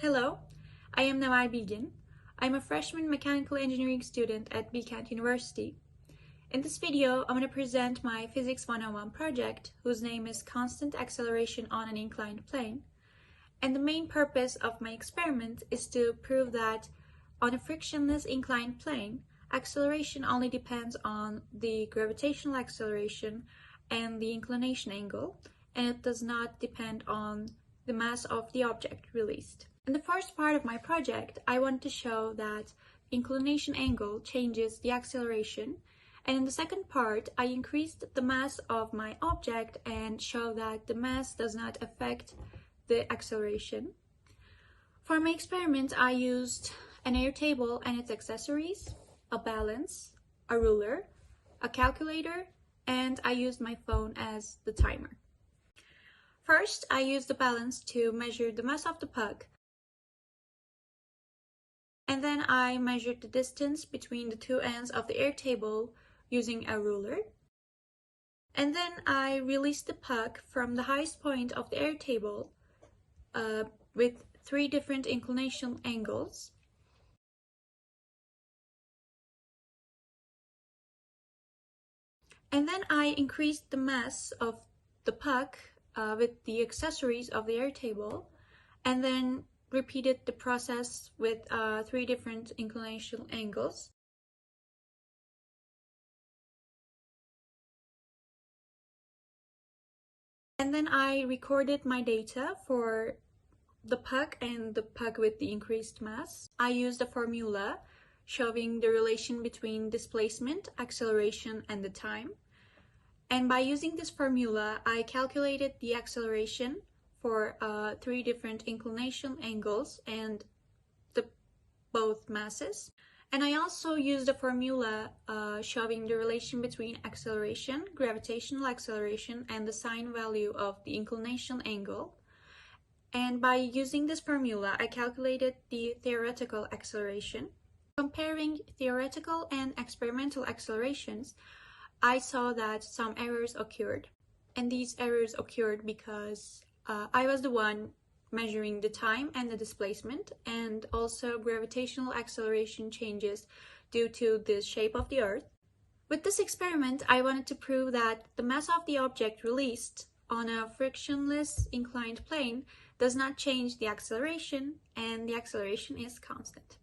Hello, I am Neval Bilgin. I'm a freshman mechanical engineering student at Bilkent University. In this video, I'm going to present my Physics 101 project, whose name is Constant Acceleration on an Inclined Plane. And the main purpose of my experiment is to prove that on a frictionless inclined plane, acceleration only depends on the gravitational acceleration and the inclination angle, and it does not depend on the mass of the object released. In the first part of my project, I want to show that inclination angle changes the acceleration, and in the second part, I increased the mass of my object and show that the mass does not affect the acceleration. For my experiment, I used an airtable and its accessories, a balance, a ruler, a calculator, and I used my phone as the timer. First, I used the balance to measure the mass of the puck, and then I measured the distance between the two ends of the airtable using a ruler. And then I released the puck from the highest point of the airtable with 3 different inclination angles. And then I increased the mass of the puck with the accessories of the airtable, and then repeated the process with 3 different inclination angles. And then I recorded my data for the puck and the puck with the increased mass. I used a formula showing the relation between displacement, acceleration, and the time. And by using this formula, I calculated the acceleration for 3 different inclination angles and both masses. And I also used a formula showing the relation between acceleration, gravitational acceleration, and the sine value of the inclination angle. And by using this formula, I calculated the theoretical acceleration. Comparing theoretical and experimental accelerations, I saw that some errors occurred. And these errors occurred because I was the one measuring the time and the displacement, and also gravitational acceleration changes due to the shape of the Earth. With this experiment, I wanted to prove that the mass of the object released on a frictionless inclined plane does not change the acceleration, and the acceleration is constant.